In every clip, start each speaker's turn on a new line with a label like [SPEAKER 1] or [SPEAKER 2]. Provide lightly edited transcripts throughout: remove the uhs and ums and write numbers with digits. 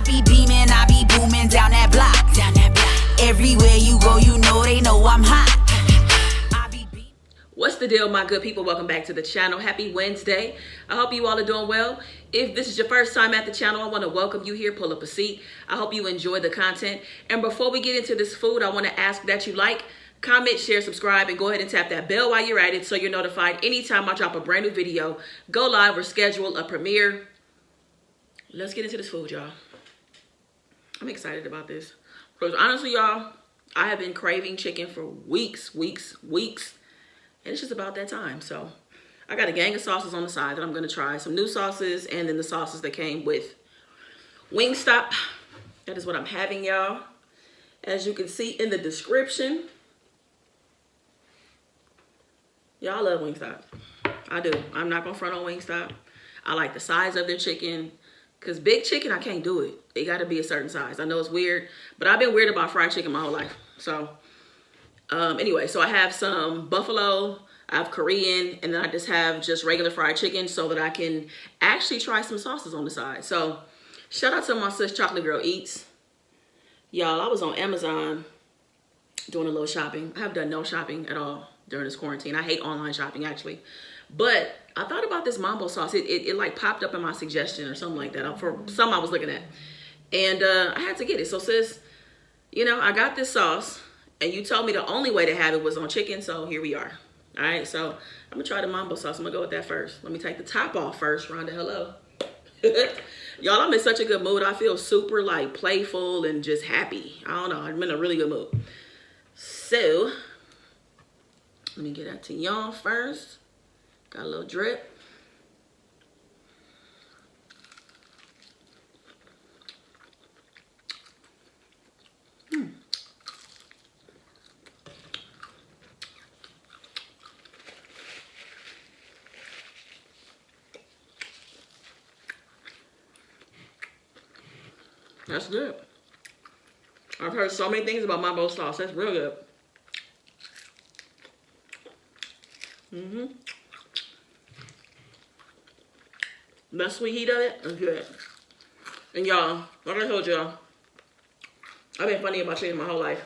[SPEAKER 1] be beaming, I be booming down that block. Everywhere you go, you know they know I'm hot.
[SPEAKER 2] What's the deal, my good people? Welcome back to the channel. Happy Wednesday. I hope you all are doing well. If this is your first time at the channel, I want to welcome you here. Pull up a seat. I hope you enjoy the content. And before we get into this food, I want to ask that you like, comment, share, subscribe, and go ahead and tap that bell while you're at it so you're notified anytime I drop a brand new video, go live, or schedule a premiere. Let's get into this food, y'all. I'm excited about this. Because honestly, y'all, I have been craving chicken for weeks. And it's just about that time. So I got a gang of sauces on the side that I'm going to try. Some new sauces and then the sauces that came with Wingstop. That is what I'm having, y'all. As you can see in the description. Y'all love Wingstop. I do. I'm not going to front on Wingstop. I like the size of their chicken. Because big chicken, I can't do it. It got to be a certain size. I know it's weird. But I've been weird about fried chicken my whole life. So anyway, so I have some buffalo, I have Korean, and then I just have regular fried chicken so that I can actually try some sauces on the side. So shout out to my sis Chocolate Girl Eats. Y'all, I was on Amazon doing a little shopping. I have done no shopping at all during this quarantine. I hate online shopping actually. But I thought about this mambo sauce. It like popped up in my suggestion or something like that for something I was looking at. And I had to get it. So sis, you know, I got this sauce. And you told me the only way to have it was on chicken, so here we are. All right, so I'm gonna try the mambo sauce. I'm gonna go with that first. Let me take the top off first. Rhonda, hello. Y'all, I'm in such a good mood. I feel super like playful and just happy. I don't know, I'm in a really good mood. So, let me get that to y'all first. Got a little drip. That's good. I've heard so many things about mambo sauce. That's real good. The sweet heat of it is good. And y'all, like I told y'all, I've been funny about chicken my whole life.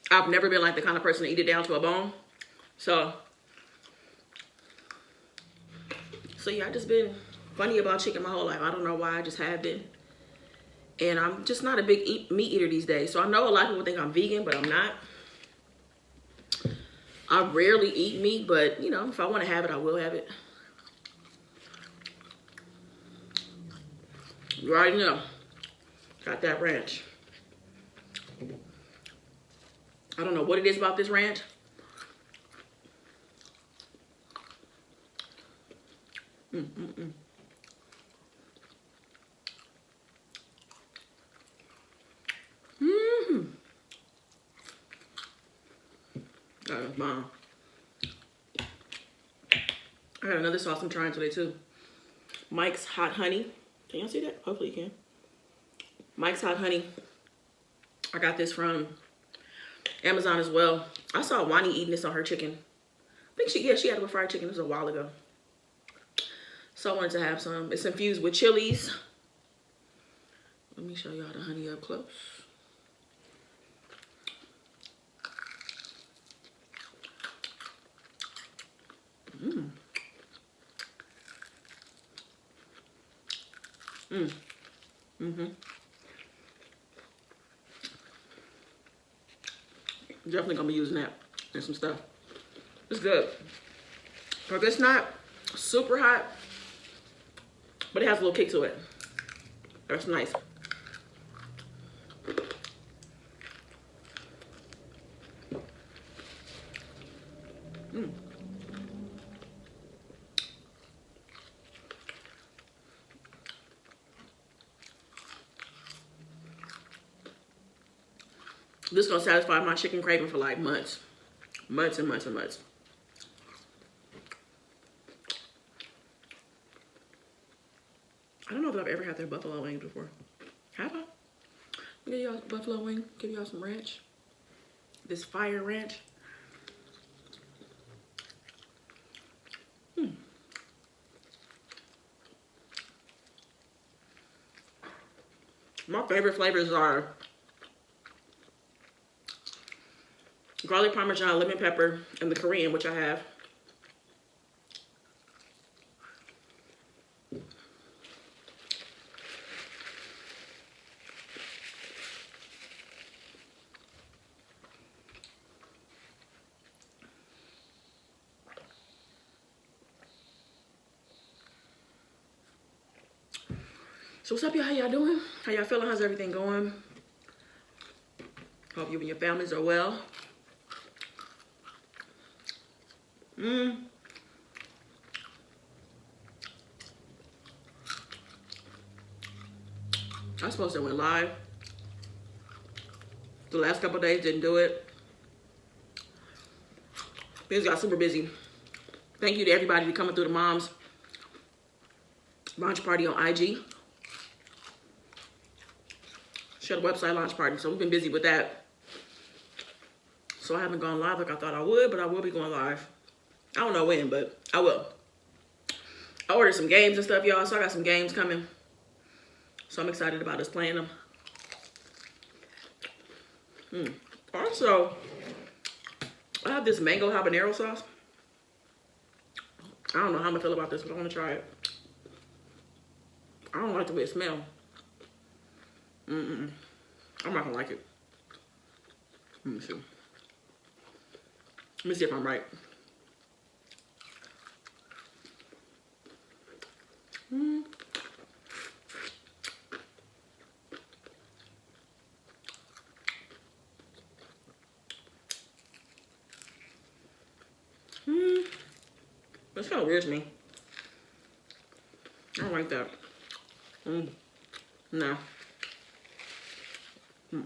[SPEAKER 2] I've never been like the kind of person to eat it down to a bone. So yeah, I've just been funny about chicken my whole life. I don't know why, I just have been. And I'm just not a big meat eater these days. So I know a lot of people think I'm vegan, but I'm not. I rarely eat meat, but you know, if I want to have it, I will have it. You already know. Got that ranch. I don't know what it is about this ranch. That is bomb. I got another sauce I'm trying today too. Mike's Hot Honey. Can y'all see that? Hopefully you can. Mike's Hot Honey. I got this from Amazon as well. I saw Wani eating this on her chicken. I think she had it with fried chicken. This was a while ago. So I wanted to have some. It's infused with chilies. Let me show y'all the honey up close. Definitely gonna be using that and some stuff. It's good. But it's not super hot, but it has a little kick to it. That's nice. This is gonna satisfy my chicken craving for like months. Months and months and months. I don't know if I've ever had their buffalo wings before. Have I? Give y'all buffalo wing. Give y'all some ranch. This fire ranch. My favorite flavors are garlic parmesan, lemon pepper, and the Korean, which I have. So what's up, y'all? How y'all doing? How y'all feeling? How's everything going? Hope you and your families are well. I'm supposed to went live. The last couple days didn't do it. Things got super busy. Thank you to everybody for coming through the mom's launch party on IG. Share the website launch party. So we've been busy with that. So I haven't gone live like I thought I would, but I will be going live. I don't know when, but I will. I ordered some games and stuff, y'all. So I got some games coming. So I'm excited about us playing them. Also, I have this mango habanero sauce. I don't know how I'm gonna feel about this, but I want to try it. I don't like the way it smells. I'm not gonna like it. Let me see. Let me see if I'm right. That's kind of weird to me. I don't like that. No. I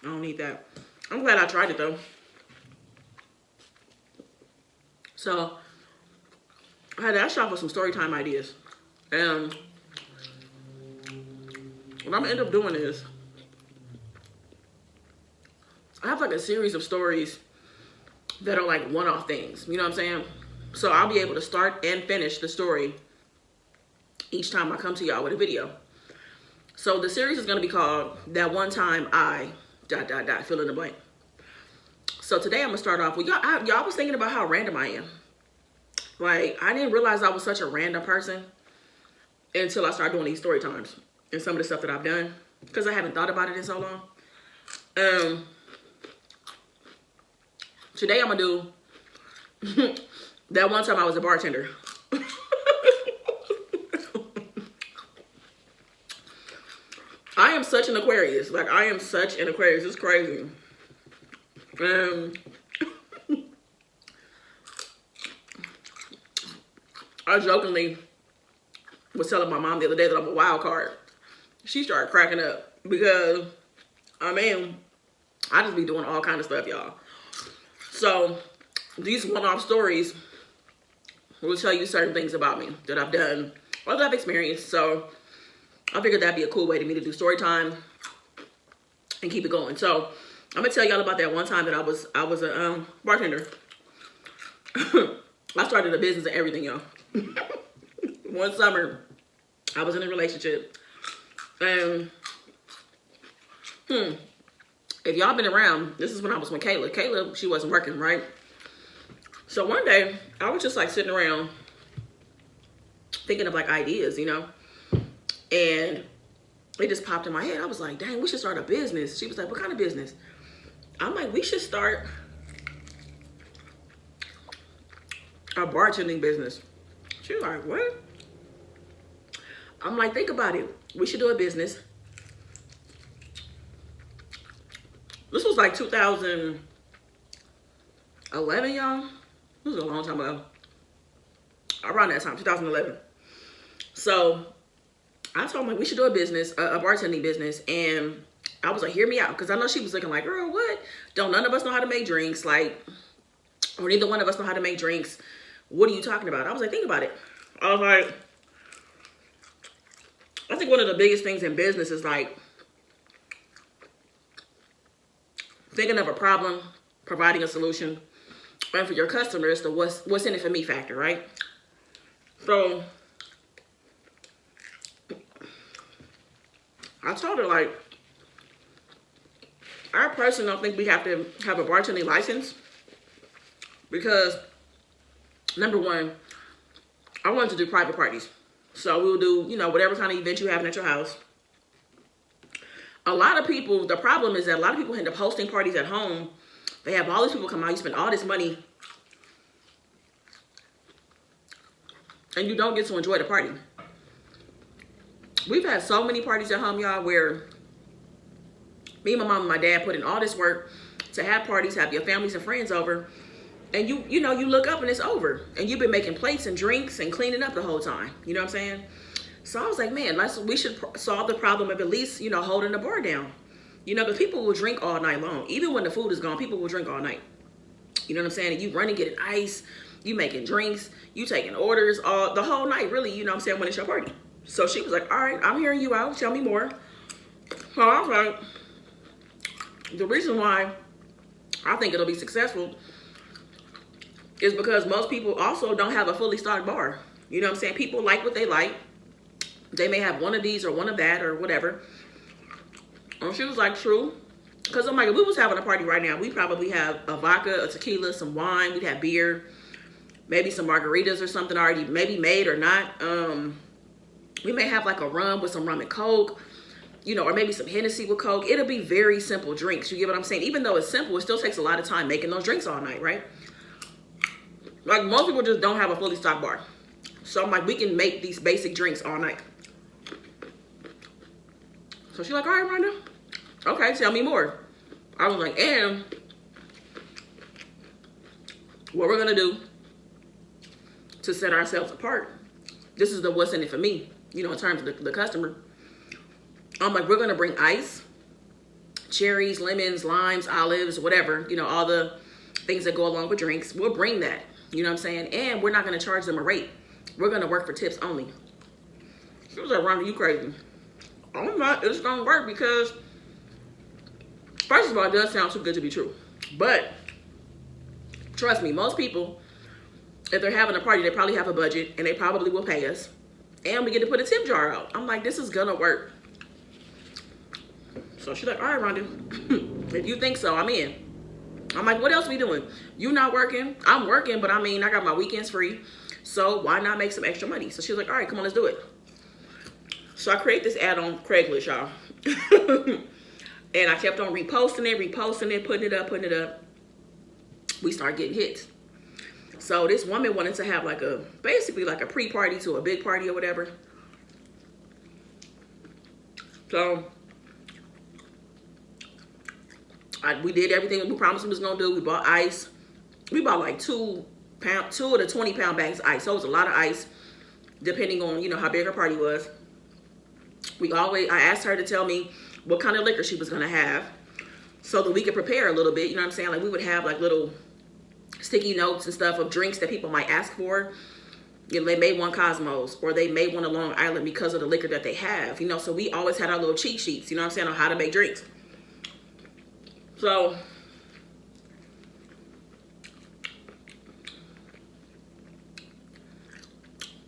[SPEAKER 2] don't need that. I'm glad I tried it though. So I had to ask y'all for some story time ideas. And what I'm gonna end up doing is I have like a series of stories that are like one-off things. You know what I'm saying? So I'll be able to start and finish the story each time I come to y'all with a video. So the series is gonna be called That One Time I ... fill in the blank. So today I'm gonna start off with y'all was thinking about how random I am. Like, I didn't realize I was such a random person until I started doing these story times and some of the stuff that I've done, because I haven't thought about it in so long. Today I'm gonna do that one time I was a bartender. I am such an Aquarius. Like, I am such an Aquarius. It's crazy. I jokingly was telling my mom the other day that I'm a wild card. She started cracking up because, I mean, I just be doing all kind of stuff, y'all. So these one-off stories will tell you certain things about me that I've done or that I've experienced. So I figured that'd be a cool way to me to do story time and keep it going. So I'm gonna tell y'all about that one time that I was a bartender. I started a business and everything, y'all. One summer, I was in a relationship, and if y'all been around, this is when I was with Kayla. Kayla, she wasn't working, right? So one day, I was just like sitting around thinking of like ideas, you know, and it just popped in my head. I was like, dang, we should start a business. She was like, what kind of business? I'm like, we should start a bartending business. She was like, what? I'm like, think about it. We should do a business. This was like 2011, y'all. This was a long time ago. Around that time, 2011. So I told him, like, we should do a business, a bartending business. And I was like, hear me out. Because I know she was looking like, girl, what? Don't none of us know how to make drinks. Like, or neither one of us know how to make drinks. What are you talking about? I was like, think about it. I was like, I think one of the biggest things in business is like thinking of a problem, providing a solution, and for your customers, the what's in it for me factor, right? So I told her, like, I personally don't think we have to have a bartending license because, number one, I wanted to do private parties. So we'll do, you know, whatever kind of event you have at your house. A lot of people, the problem is that a lot of people end up hosting parties at home. They have all these people come out, you spend all this money, and you don't get to enjoy the party. We've had so many parties at home, y'all, where me, my mom, and my dad put in all this work to have parties, have your families and friends over, and you know, you look up and it's over, and you've been making plates and drinks and cleaning up the whole time. You know what I'm saying? So I was like, man, we should solve the problem of at least, you know, holding the bar down. You know, because people will drink all night long. Even when the food is gone, people will drink all night. You know what I'm saying? And you running, getting ice, you making drinks, you taking orders all the whole night, really, you know what I'm saying, when it's your party. So she was like, all right, I'm hearing you out. Tell me more. So I was like, the reason why I think it'll be successful is because most people also don't have a fully stocked bar. You know what I'm saying? People like what they like. They may have one of these or one of that or whatever. And she was like, true. Because I'm like, if we was having a party right now, we probably have a vodka, a tequila, some wine. We'd have beer, maybe some margaritas or something already maybe made or not. We may have like a rum with some rum and Coke, you know, or maybe some Hennessy with Coke. It'll be very simple drinks. You get what I'm saying? Even though it's simple, it still takes a lot of time making those drinks all night, right? Like, most people just don't have a fully stocked bar. So I'm like, we can make these basic drinks all night. So she's like, all right, Rhonda. Okay, tell me more. I was like, and what we're gonna do to set ourselves apart, this is the what's in it for me, you know, in terms of the customer. I'm like, we're gonna bring ice, cherries, lemons, limes, olives, whatever, you know, all the things that go along with drinks. We'll bring that, you know what I'm saying? And we're not gonna charge them a rate. We're gonna work for tips only. She was like, Rhonda, you crazy. I'm not, it's gonna work because, first of all, it does sound too good to be true. But, trust me, most people, if they're having a party, they probably have a budget and they probably will pay us. And we get to put a tip jar out. I'm like, this is gonna work. So she's like, all right, Rhonda, if you think so, I'm in. I'm like, what else we doing? You not working? I'm working, but I mean, I got my weekends free. So why not make some extra money? So she was like, all right, come on, let's do it. So I created this ad on Craigslist, y'all. And I kept on reposting it, putting it up. We started getting hits. So this woman wanted to have like basically like a pre-party to a big party or whatever. So we did everything we promised we was gonna do. We bought ice. We bought like 2 of the 20-pound bags of ice. So it was a lot of ice, depending on, you know, how big her party was. I asked her to tell me what kind of liquor she was gonna have so that we could prepare a little bit, you know what I'm saying? Like, we would have like little sticky notes and stuff of drinks that people might ask for. You know, they may want Cosmos or they may want a Long Island because of the liquor that they have, you know? So we always had our little cheat sheets, you know what I'm saying, on how to make drinks. So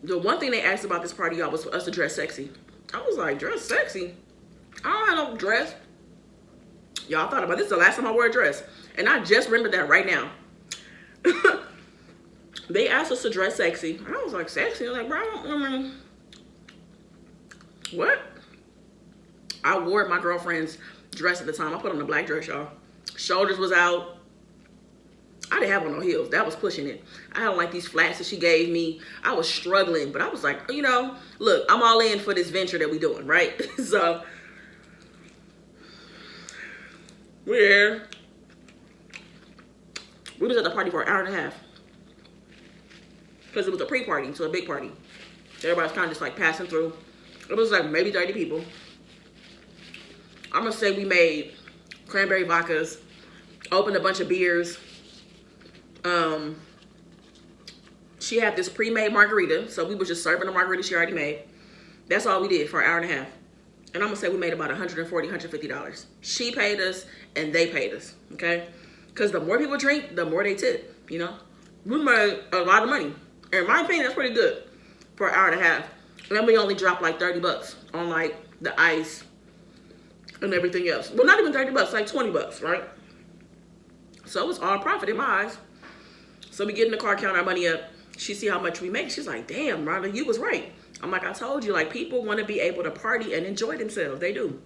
[SPEAKER 2] the one thing they asked about this party, y'all, was for us to dress sexy. I was like, dress sexy? I don't have no dress. Y'all thought about this. Is the last time I wore a dress. And I just remembered that right now. They asked us to dress sexy. I was like, sexy? I was like, bro, I mean, what? I wore my girlfriend's dress at the time. I put on a black dress, y'all. Shoulders was out. I didn't have on no heels. That was pushing it. I had like these flats that she gave me. I was struggling, but I was like, you know, look, I'm all in for this venture that we doing, right? So we're here. We was at the party for an hour and a half because it was a pre-party to a big party. Everybody's kind of just like passing through. It was like maybe 30 people. I'm gonna say we made cranberry vodkas, opened a bunch of beers. She had this pre-made margarita, so we was just serving the margarita she already made. That's all we did for an hour and a half. And I'm gonna say we made about $140, $150. She paid us and they paid us, okay? Because the more people drink, the more they tip, you know? We made a lot of money. And in my opinion, that's pretty good for an hour and a half. And then we only dropped like 30 bucks on like the ice, and everything else. Well, not even 30 bucks, like 20 bucks, right? So it was all profit in my eyes. So we get in the car, count our money up. She see how much we make. She's like, damn, Rhonda, you was right. I'm like, I told you, like, people want to be able to party and enjoy themselves. They do.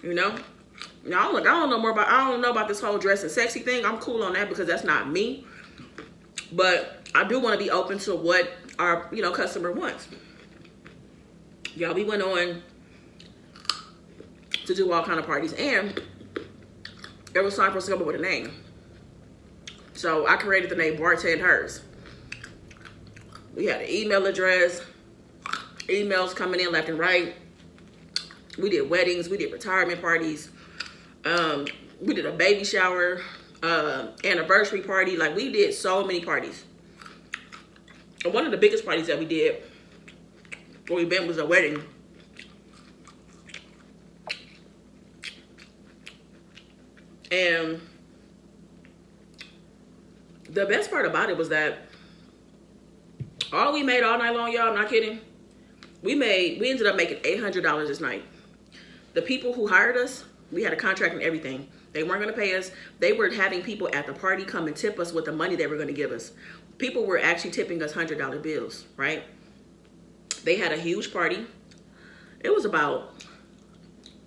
[SPEAKER 2] You know? Now, look, I don't know about this whole dress and sexy thing. I'm cool on that because that's not me. But I do want to be open to what our, you know, customer wants. Y'all, we went on to do all kind of parties, and it was time for us to come up with a name. So I created the name Bartenders. We had an email address, emails coming in left and right. We did weddings, we did retirement parties, we did a baby shower, anniversary party. Like, we did so many parties. And one of the biggest parties that we did, or event, was a wedding. And the best part about it was that all we made all night long, y'all, I'm not kidding, we ended up making $800 this night. The people who hired us, we had a contract and everything. They weren't going to pay us. They were having people at the party come and tip us with the money they were going to give us. People were actually tipping us $100 bills, right? They had a huge party. It was about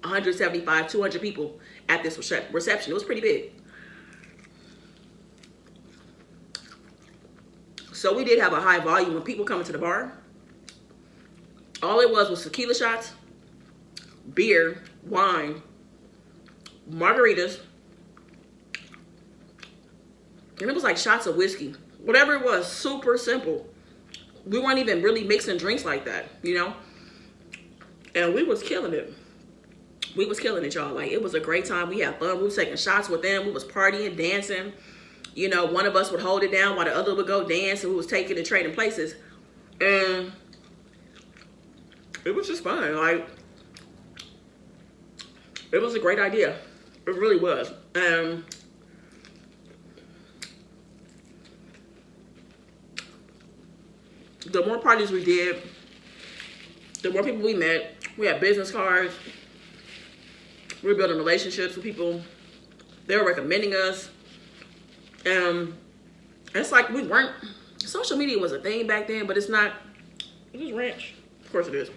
[SPEAKER 2] 175, 200 people at this reception. It was pretty big. So we did have a high volume of people coming to the bar. All it was tequila shots, beer, wine, margaritas, and it was like shots of whiskey. Whatever it was, super simple. We weren't even really mixing drinks like that, you know? And we was killing it. We was killing it, y'all. Like, it was a great time. We had fun. We was taking shots with them. We was partying, dancing. You know, one of us would hold it down while the other would go dance, and we was taking and trading places. And it was just fun. Like, it was a great idea. It really was. The more parties we did, the more people we met. We had business cards. We were building relationships with people. They were recommending us. It's like we weren't, social media was a thing back then, but it's not. It is ranch. Of course it is.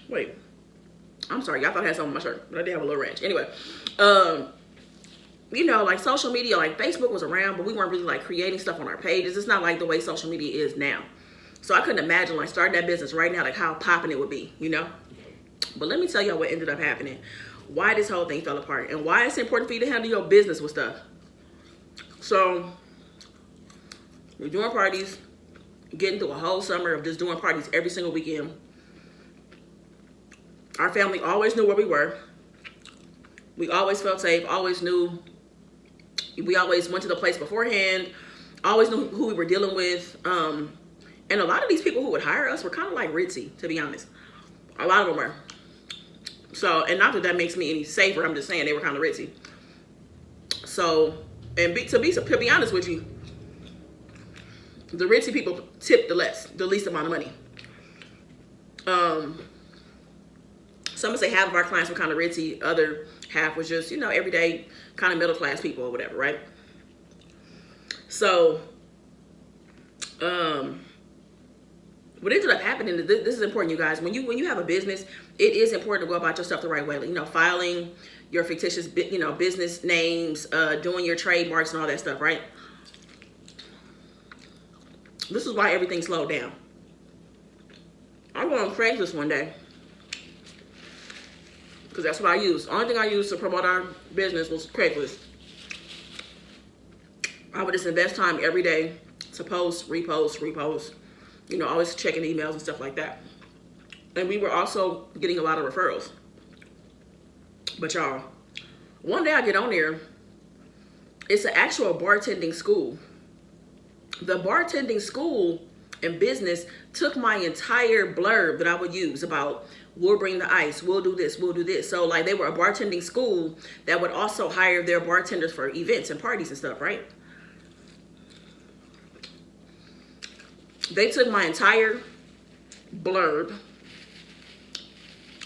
[SPEAKER 2] Wait. I'm sorry, y'all thought I had something on my shirt, but I did have a little ranch. Anyway, you know, like social media, like Facebook was around, but we weren't really like creating stuff on our pages. It's not like the way social media is now. So I couldn't imagine like starting that business right now, like how popping it would be, you know? But let me tell y'all what ended up happening. Why this whole thing fell apart and why it's important for you to handle your business with stuff. So we're doing parties, getting through a whole summer of just doing parties every single weekend. Our family always knew where we were. We always felt safe, always knew. We always went to the place beforehand, always knew who we were dealing with. And a lot of these people who would hire us were kind of like ritzy, to be honest. A lot of them were. So, and not that that makes me any safer, I'm just saying they were kind of ritzy. So, and to be honest with you, the ritzy people tip the least amount of money. Some would say half of our clients were kind of ritzy, other half was just, you know, everyday kind of middle class people or whatever, right? So, what ended up happening, this is important, you guys. When you have a business, it is important to go about your stuff the right way. You know, filing your fictitious, you know, business names, doing your trademarks and all that stuff, right? This is why everything slowed down. I went on Craigslist one day, because that's what I used. The only thing I used to promote our business was Craigslist. I would just invest time every day to post, repost, you know, always checking emails and stuff like that. And we were also getting a lot of referrals. But y'all, one day I get on there, it's an actual bartending school. The bartending school and business took my entire blurb that I would use about we'll bring the ice, we'll do this, we'll do this. So like they were a bartending school that would also hire their bartenders for events and parties and stuff, right? They took my entire blurb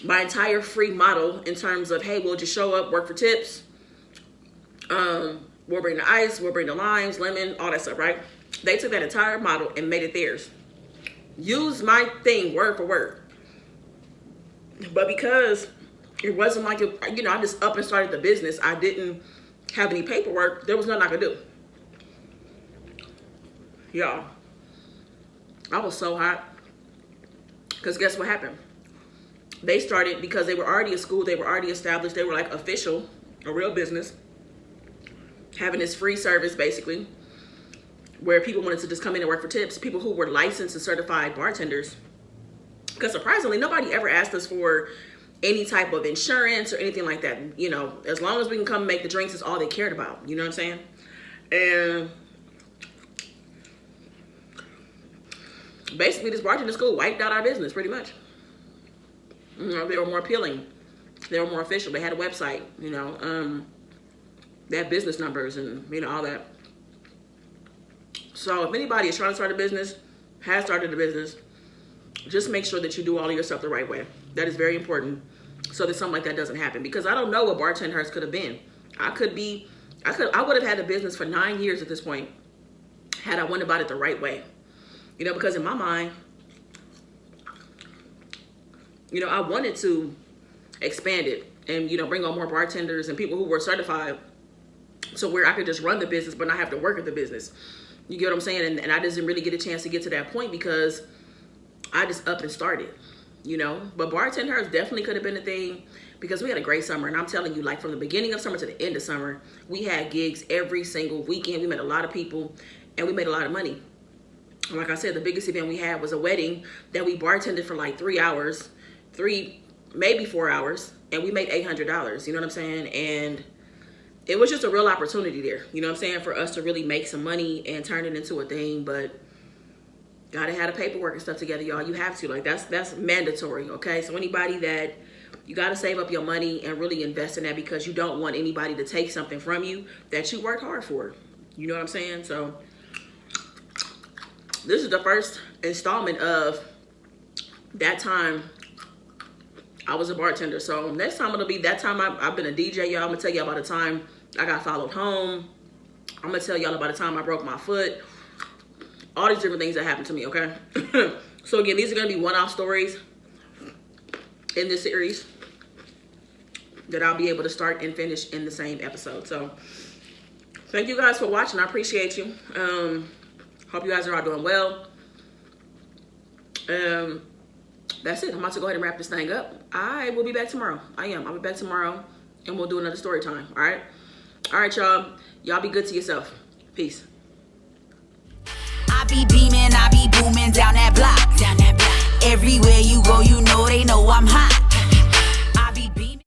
[SPEAKER 2] my entire free model in terms of, hey, we'll just show up, work for tips. We'll bring the ice, we'll bring the limes, lemon, all that stuff, right? They took that entire model and made it theirs. Used my thing word for word. But because it wasn't like, you know, I just up and started the business, I didn't have any paperwork, there was nothing I could do. Y'all, I was so hot. Because guess what happened? They started, because they were already a school, they were already established, they were like official, a real business, having this free service basically, where people wanted to just come in and work for tips, people who were licensed and certified bartenders. Because surprisingly, nobody ever asked us for any type of insurance or anything like that. You know, as long as we can come make the drinks is all they cared about. You know what I'm saying? And basically this bartender school wiped out our business pretty much. You know, they were more appealing. They were more official. They had a website, you know. They had business numbers and, you know, all that. So if anybody is trying to start a business, has started a business, just make sure that you do all of your stuff the right way. That is very important so that something like that doesn't happen. Because I don't know what Bartenders could have been. I would have had a business for 9 years at this point had I went about it the right way. You know, because in my mind, you know, I wanted to expand it and, you know, bring on more bartenders and people who were certified so where I could just run the business but not have to work at the business. You get what I'm saying? And I just didn't really get a chance to get to that point because I just up and started, you know. But bartenders definitely could have been a thing because we had a great summer. And I'm telling you, like from the beginning of summer to the end of summer, we had gigs every single weekend. We met a lot of people and we made a lot of money. And like I said, the biggest event we had was a wedding that we bartended for like 3 hours, maybe 4 hours. And we made $800, you know what I'm saying? And it was just a real opportunity there, you know what I'm saying, for us to really make some money and turn it into a thing. But gotta have the paperwork and stuff together, y'all. You have to, like, that's mandatory, okay? So anybody that, you gotta save up your money and really invest in that because you don't want anybody to take something from you that you worked hard for. You know what I'm saying? So this is the first installment of that time I was a bartender. So next time it'll be that time I've been a DJ, y'all. I'm gonna tell y'all about the time I got followed home. I'm gonna tell y'all about the time I broke my foot. All these different things that happened to me, okay? So again, these are gonna be one-off stories in this series that I'll be able to start and finish in the same episode. So thank you guys for watching. I appreciate you. Hope you guys are all doing well. That's it. I'm about to go ahead and wrap this thing up. I will be back tomorrow. I'll be back tomorrow and we'll do another story time. All right? All right, y'all. Y'all be good to yourself. Peace.
[SPEAKER 1] I be beaming, I be booming down that block. Everywhere you go, you know they know I'm hot.